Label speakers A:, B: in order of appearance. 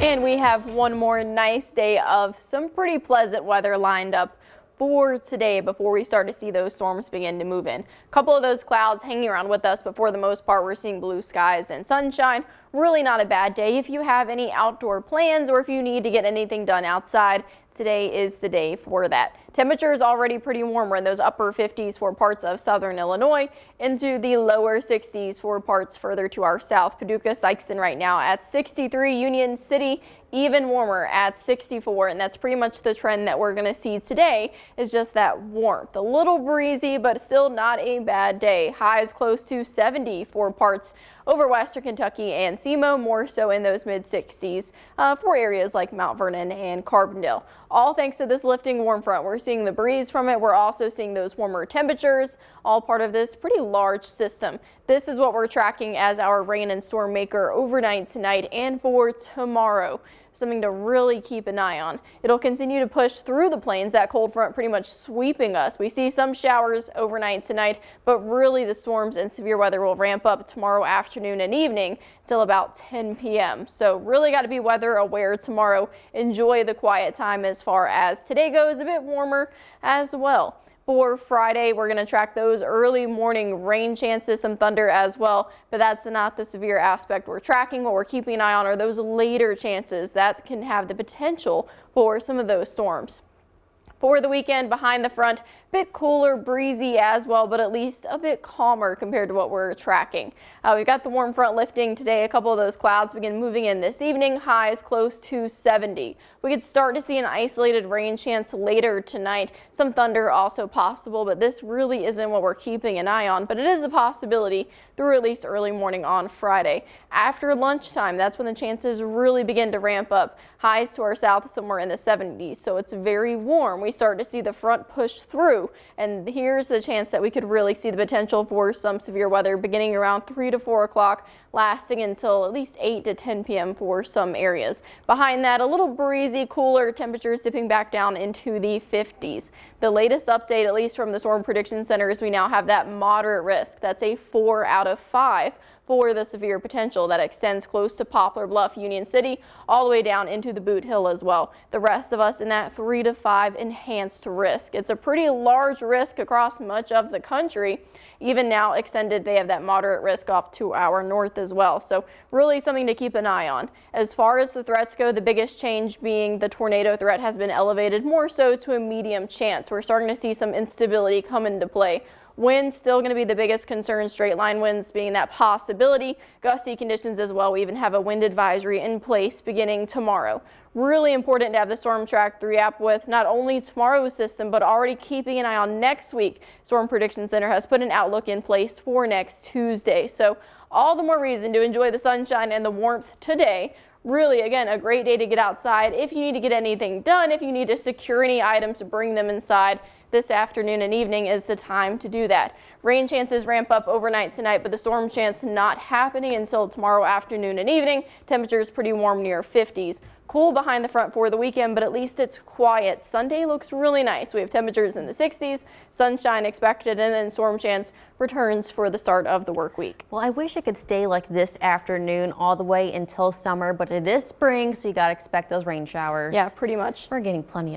A: And we have one more nice day of some pretty pleasant weather lined up for today before we start to see those storms begin to move in. A couple of those clouds hanging around with us, but for the most part, we're seeing blue skies and sunshine. Really not a bad day if you have any outdoor plans or if you need to get anything done outside. Today is the day for that. Temperature is already pretty warm. We're in those upper 50s for parts of southern Illinois, into the lower 60s for parts further to our south. Paducah, Sikeston right now at 63, Union City even warmer at 64, and that's pretty much the trend that we're going to see today, is just that warmth. A little breezy, but still not a bad day. Highs close to 70 for parts over western Kentucky and SEMO, more so in those mid 60s for areas like Mount Vernon and Carbondale. All thanks to this lifting warm front. We're seeing the breeze from it. We're also seeing those warmer temperatures, all part of this pretty large system. This is what we're tracking as our rain and storm maker overnight tonight and for tomorrow. Something to really keep an eye on. It'll continue to push through the plains, that cold front pretty much sweeping us. We see some showers overnight tonight, but really the storms and severe weather will ramp up tomorrow afternoon and evening till about 10 p.m. So really got to be weather aware tomorrow. Enjoy the quiet time as far as today goes, a bit warmer as well. For Friday, we're going to track those early morning rain chances, some thunder as well, but that's not the severe aspect we're tracking. What we're keeping an eye on are those later chances that can have the potential for some of those storms. For the weekend, behind the front, bit cooler, breezy as well, but at least a bit calmer compared to what we're tracking. We've got the warm front lifting today. A couple of those clouds begin moving in this evening, highs close to 70. We could start to see an isolated rain chance later tonight. Some thunder also possible, but this really isn't what we're keeping an eye on, but it is a possibility through at least early morning on Friday. After lunchtime, that's when the chances really begin to ramp up. Highs to our south somewhere in the 70s, so it's very warm. We start to see the front push through, and here's the chance that we could really see the potential for some severe weather beginning around 3 to 4 o'clock, lasting until at least 8 to 10 p.m. for some areas. Behind that, a little breezy, cooler, temperatures dipping back down into the 50s. The latest update, at least from the Storm Prediction Center, is we now have that moderate risk. That's a 4 out of 5 for the severe potential that extends close to Poplar Bluff, Union City, all the way down into the Boot Hill as well. The rest of us in that 3 to 5 enhanced risk. It's a pretty large risk across much of the country. Even now extended, they have that moderate risk off to our north as well. So really something to keep an eye on. As far as the threats go, the biggest change being the tornado threat has been elevated more so to a medium chance. We're starting to see some instability come into play. Winds still going to be the biggest concern, straight line winds being that possibility. Gusty conditions as well. We even have a wind advisory in place beginning tomorrow. Really important to have the Storm Track 3 app with not only tomorrow's system, but already keeping an eye on next week. Storm Prediction Center has put an outlook in place for next Tuesday. So all the more reason to enjoy the sunshine and the warmth today. Really, again, a great day to get outside. If you need to get anything done, if you need to secure any items to bring them inside, this afternoon and evening is the time to do that. Rain chances ramp up overnight tonight, but the storm chance not happening until tomorrow afternoon and evening. Temperatures pretty warm, near 50s. Cool behind the front for the weekend, but at least it's quiet. Sunday looks really nice. We have temperatures in the 60s, sunshine expected, and then storm chance returns for the start of the work week.
B: Well, I wish it could stay like this afternoon all the way until summer, but it is spring, so you got to expect those rain showers.
A: Yeah, pretty much.
B: We're getting plenty of